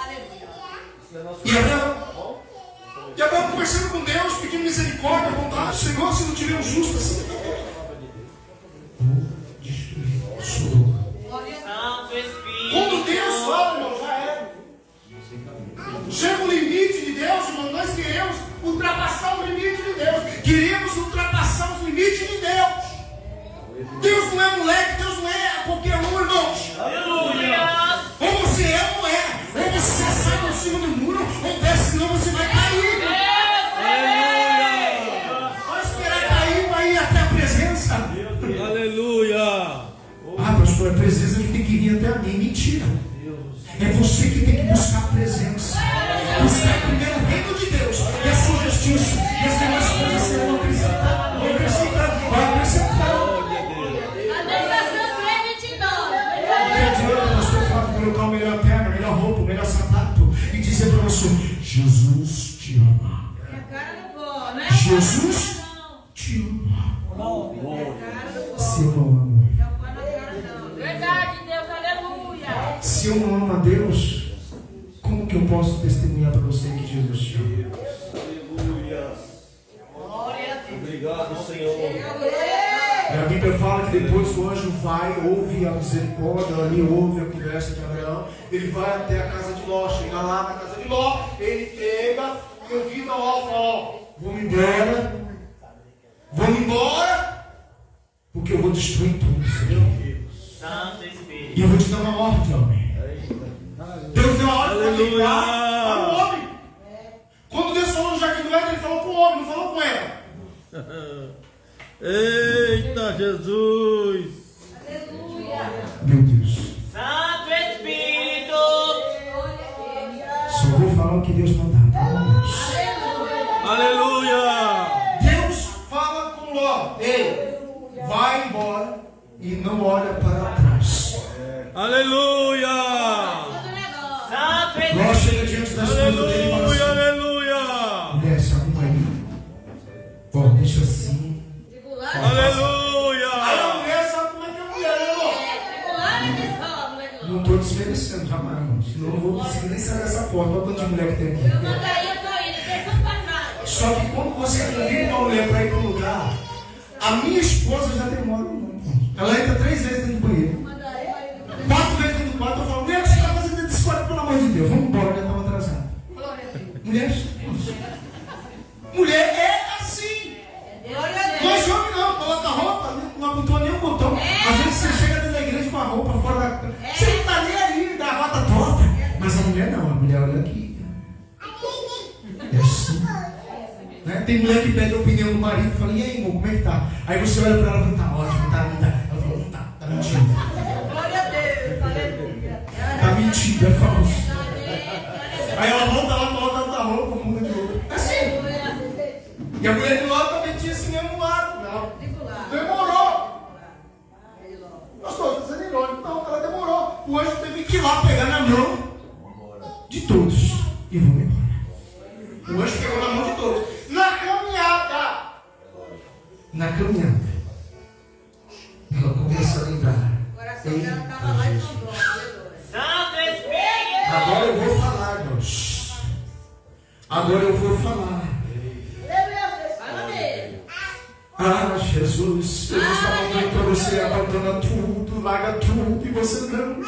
e Abraão. E Abraão conversando com Deus, pedindo misericórdia, vontade. Senhor, se não tiver um justo assim, vou destruir Sodoma. Santo Espírito. Quando Deus fala, irmão, já é. Chega o limite de Deus, irmão. Nós queremos ultrapassar o limite de Deus. Queremos ultrapassar os limites de Deus. Deus não é moleque, Deus não é qualquer um, irmãos. Aleluia. Ou você é ou não é. Ou você sai por cima do muro, ou desce, senão você vai cair. Vai esperar cair para ir até a presença. Aleluia. Ah, pastor, a presença que tem que vir até a mim. Mentira. É você que tem que buscar a presença. Buscar primeiro o reino de Deus e a sua justiça. E as demais coisas serão acrescentadas. Vai acrescentar. Vai acrescentar. Não adianta, pastor, falar que colocar a melhor perna, a melhor roupa, o melhor sapato e dizer para você: Jesus te ama. Jesus te ama. Se eu não amo, Verdade, Deus, aleluia. se eu não amo a Deus, como que eu posso testemunhar para você que Jesus te ama? Aleluia. Obrigado, Senhor. E a Bíblia fala que depois o anjo vai, ouve a misericórdia, ali ouve a conversa de Abraão, ele vai até a casa de Ló, chega lá na casa de Ló, ele pega, convida Ló, fala: ó, vamos embora, porque eu vou destruir tudo, Senhor. Santo Espírito. E eu vou te dar uma ordem, homem. Deus deu uma ordem para quem? Para o homem. Quando Deus falou no jardim do Éden, ele falou com o homem, não falou com ela. Eita, Jesus. Aleluia. Meu Deus. Santo Espírito. Só vou falar o que Deus mandar, tá bom, irmãos? Aleluia. Deus fala com Ló: ei, vai embora e não olha para trás. Aleluia. Santo Ló Espírito. chega diante da esposa dele e fala assim: Aleluia. mulher, se arruma aí. Ó, deixa assim. Aleluia. Aí a mulher sabe como é que é a mulher, né, irmão? Não estou desmerecendo jamais, irmão. Senão eu não vou conseguir nem sair dessa porta. Olha o tanto de mulher que tem aqui. Só que quando você convida uma mulher para ir para um lugar, a minha esposa já demora muito. Ela entra 3 vezes dentro do banheiro, 4 vezes dentro do quarto. Eu falo: mulher, o que você está fazendo dentro desse quarto, pelo amor de Deus? Vamos embora, já estava atrasado. Mulher é assim. Nós homens não, coloca a roupa, não abotoa nenhum botão. Às vezes você chega dentro da igreja com a roupa fora da. Você não está nem ali, da rota torta. Mas a mulher não, a mulher olha aqui. É assim. Né? Tem mulher que pede a opinião do marido e fala: e aí, irmão, como é que tá? Aí você olha para ela e fala: tá ótimo, tá. Ela fala: não tá, tá mentindo. Glória a Deus, aleluia. Tá mentindo, é falso. Aí ela volta lá, coloca outra roupa, muda de roupa. É assim. E a mulher de lá também tinha esse mesmo lado. Demorou. Pastor, você nem irônico. Não, ela demorou. O anjo teve que ir lá pegar na mão de todos e vamos embora. O anjo pegou na mão de todos. Na caminhada. Ela começa a lembrar. Santo Espírito. Agora eu vou falar, irmãos. Agora eu vou falar. Ah, Jesus está mandando para você: abandona tudo, larga tudo, e você não.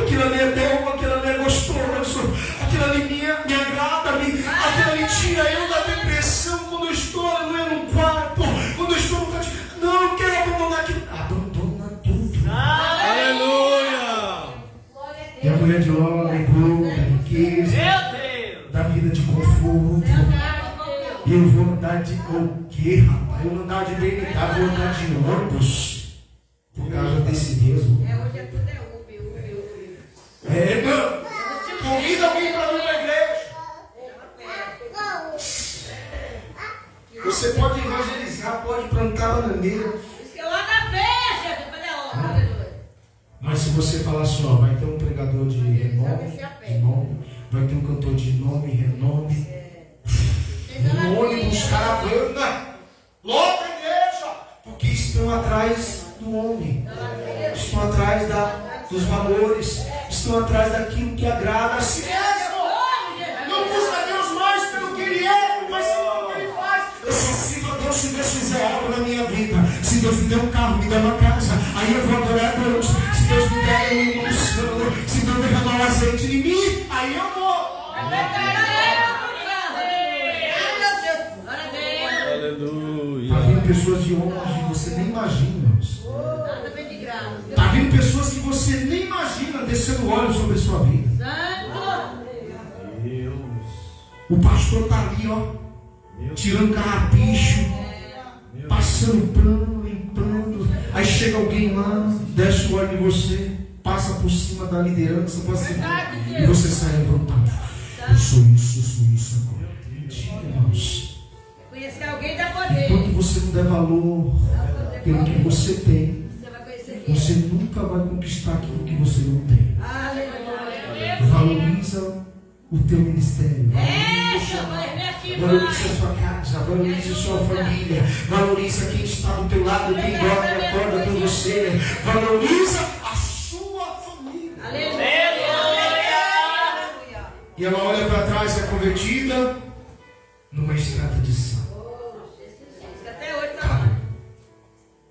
Aquilo ali é bom, aquilo ali é gostoso, aquilo ali me agrada, aquilo ali tira eu da depressão quando eu estou no quarto, quando eu estou no canto. Não, eu quero abandonar aquilo. Abandona tudo. Aleluia. E a mulher de Ló lembrou da riqueza, Meu Deus. da vida de conforto. E eu vou andar de o quê, rapaz? Eu vou andar de BMW, vou andar de ônibus por causa desse Deus. Hoje é tudo Uber. É, irmão. Convida alguém para vir para a igreja. Você pode evangelizar, pode plantar bananeira. Isso que eu ando a peixe, se você falar assim, ó, vai ter um pregador de renome, vai ter um cantor de renome. No ônibus, caravana, louca igreja, porque estão atrás do homem, estão atrás dos valores, estão atrás daquilo que agrada a si mesmo. Não busca Deus mais pelo que Ele é, mas pelo que Ele faz. Eu só sirvo a Deus se Deus fizer algo na minha vida. Se Deus me der um carro, me der uma casa, aí eu vou adorar a Deus. Se Deus me der uma unção, se Deus derramar um azeite em mim, aí eu vou. Aleluia. Está vindo pessoas de onde você nem imagina, irmãos. Está vindo pessoas que você nem imagina descendo óleo sobre a sua vida. O pastor está ali, ó, tirando carrapicho, passando pano, limpando. Aí chega alguém lá, desce o óleo em você, passa por cima da liderança, e você sai levantado. Eu sou isso agora. Mentira, irmãos. Conhecer alguém dá poder. Enquanto você não der valor pelo que você tem, você nunca vai conquistar aquilo que você não tem. Valoriza o teu ministério. Valoriza a sua casa. Valoriza a sua família. Valoriza quem está do teu lado, quem dorme e acorda com você. Valoriza a sua família. E ela olha para trás, é convertida numa estrada de sal.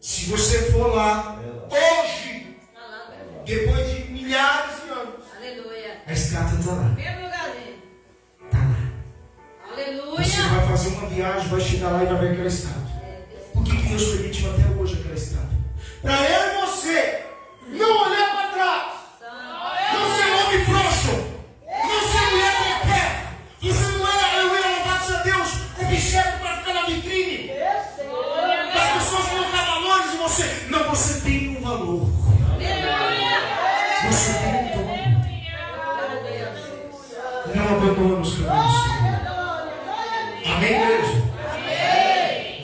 Se você for lá hoje, depois de milhares de anos, a escada está lá. Está lá. Você vai fazer uma viagem, vai chegar lá e vai ver aquela estátua. Por que Deus permitiu até hoje aquela estátua? Para eu e você não olhar para trás, não ser homem frouxo, não ser mulher qualquer. Você não é, louvado a Deus, objeto para ficar na vitrine. As pessoas colocar valores em você. Não, você tem um valor. Você tem um dom. Não abandone os caminhos do Senhor. Amém, igreja?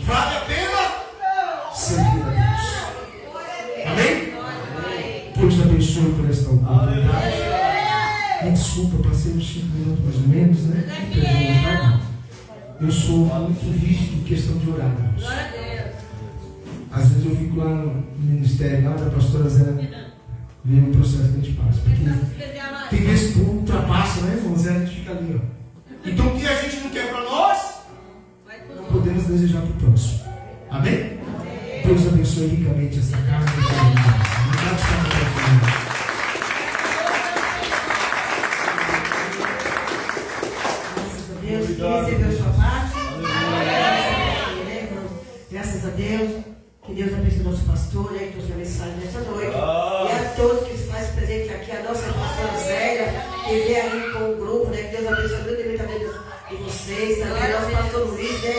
Vale a pena servir a Deus. Amém? Deus abençoe por esta oportunidade. Me desculpa, passei uns 5 minutos mais ou menos, né? Eu sou muito rígido em questão de horários. Às vezes eu fico lá no ministério, lá da pastora Zé, ver o processo que a gente passa. Porque tem vezes que ultrapassa, né, irmão? Zé, a gente fica ali, ó. Então o que a gente não quer para nós, não podemos desejar para o próximo. Amém? Deus abençoe ricamente essa casa. Obrigado por estar aqui. Deus que recebeu a sua parte. Graças a Deus. Que Deus abençoe o nosso pastor, né, que trouxe a mensagem nesta noite. E a todos que se fazem presente aqui, a nossa pastora Zélia, que vem aí com o grupo, né, que Deus abençoe grandemente a vida de vocês, também o nosso pastor Luiz, né,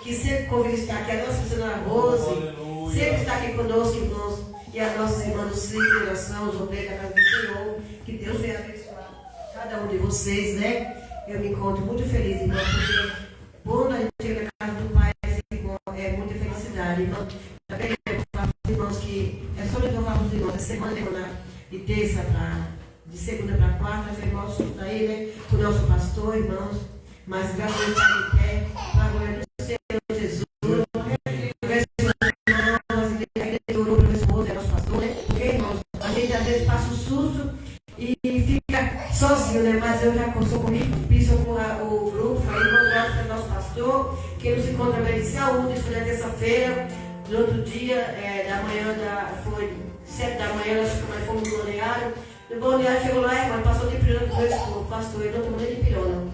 que sempre convida estar aqui, a nossa senhora Rose, sempre está aqui conosco, irmãos, e as nossas irmãs do Ciclo de Oração, os obreiros da casa do Senhor. Que Deus venha abençoar cada um de vocês, né. Eu me encontro muito feliz, irmão, porque bom a gente chega na casa do Pai é muita felicidade, irmão. Também para os irmãos que é só renovar os irmãos, a semana de terça de segunda para quarta, os irmãos estão aí, né? Com o nosso pastor, irmãos, mas graças a Deus está de pé, para a glória do Senhor Jesus. Nosso pastor, né? Porque, irmãos, a gente às vezes passa um susto e fica sozinho, né? Mas eu já conversou comigo, piso com o grupo, aí eu gosto do nosso pastor, que ele se encontra bem de saúde, isso foi na terça-feira. No outro dia, da manhã, foi 7 da manhã, nós fomos no balneário. No balneário chegou lá, mas passou de pirona com o pastor, ele não tomou nem de pirona.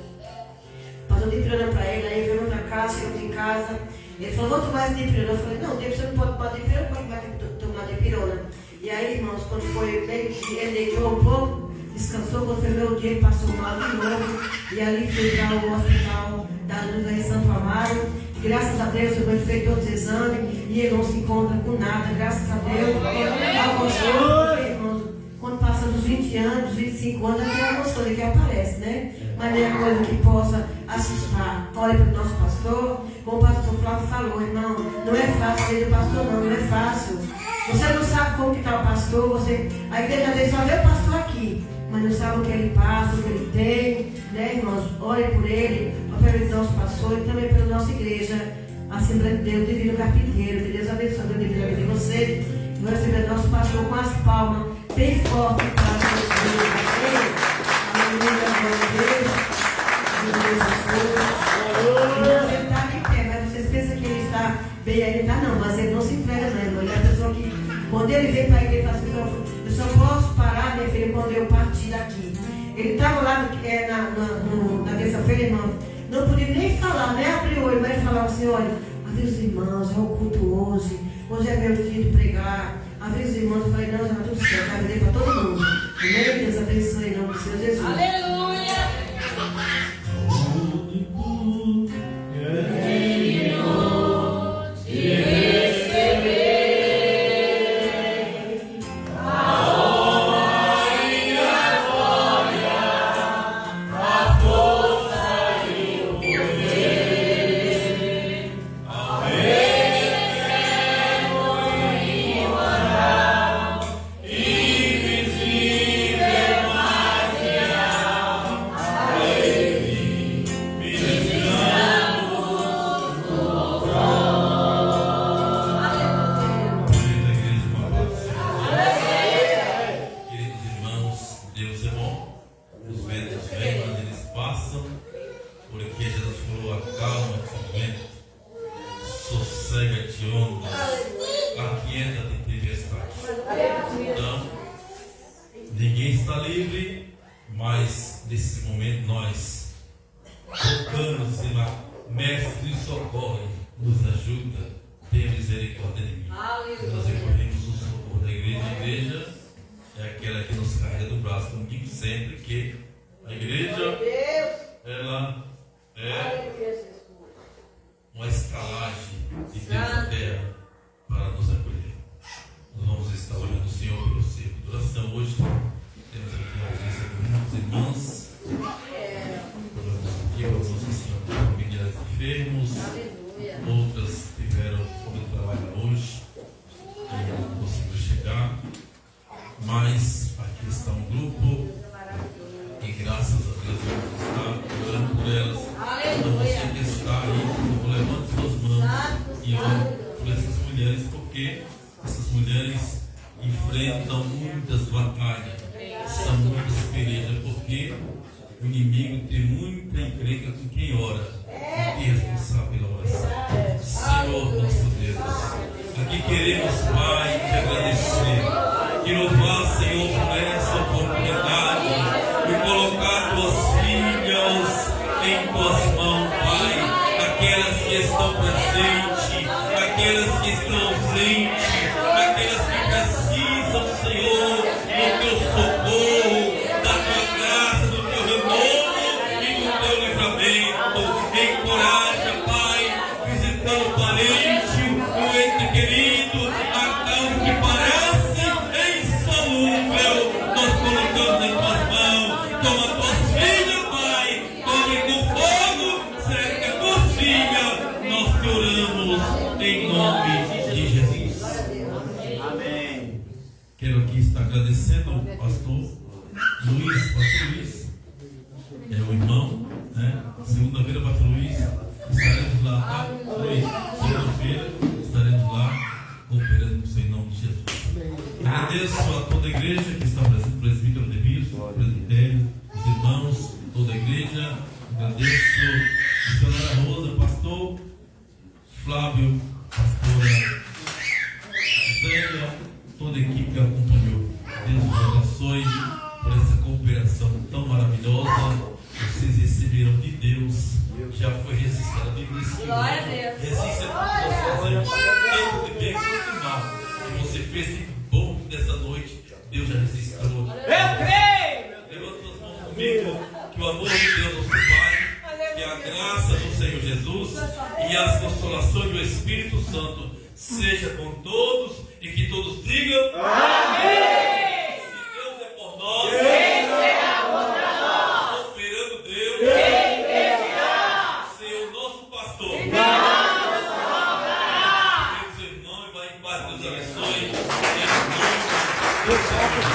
Passou de pirona para ele, aí veio para casa, chegamos em casa. Ele falou, vou tomar de pirona. Eu falei, não, você não pode tomar de pirona, como vai tomar de pirona? E aí, irmãos, quando foi meio-dia, ele deitou um pouco, descansou, quando foi meio-dia, ele passou mal de novo. E ali foi para o hospital da Luz em Santo Amaro. Graças a Deus, ele fez todos os exames e ele não se encontra com nada. Graças a Deus, porque, irmãos, quando passa dos 20 anos, 25 anos, é algumas coisas que aparecem, né? Mas não é coisa que possa assustar. Olha para o nosso pastor, como o pastor Flávio falou, irmão, não é fácil ser do pastor, não é fácil. Você não sabe como que está o pastor, a igreja às vezes só vê o pastor aqui, mas não sabe o que ele passa, o que ele tem, né, irmãos? Ore por ele, pelo nosso pastor e também pela nossa igreja, a Assembleia de Deus, Divino Carpinteiro. Que Deus abençoe a vida de você. Vamos receber nosso pastor com as palmas bem fortes para Jesus. Aleluia, glória a Deus. Ele está de pé, mas vocês pensam que ele está bem aí? Está não, mas ele não se entrega, não, irmão. Ele é a pessoa que, quando ele vem para a igreja, ele fala assim: eu só posso parar, minha filha, quando eu partir daqui. Ele estava lá na terça-feira, irmão, não podia nem falar, nem abrir o olho, mas ele falava assim: olha, avisa os irmãos, é o culto hoje é meu dia de pregar. Avisa os irmãos, eu falei: não, já tudo certo, vai vir para todo mundo. Amém? Deus abençoe em nome do Senhor Jesus. Aleluia. Deus abençoe.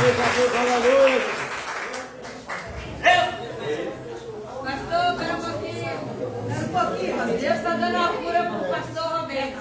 Pastor, espera um pouquinho. Espera um pouquinho, mas Deus está dando a cura para o pastor Roberto.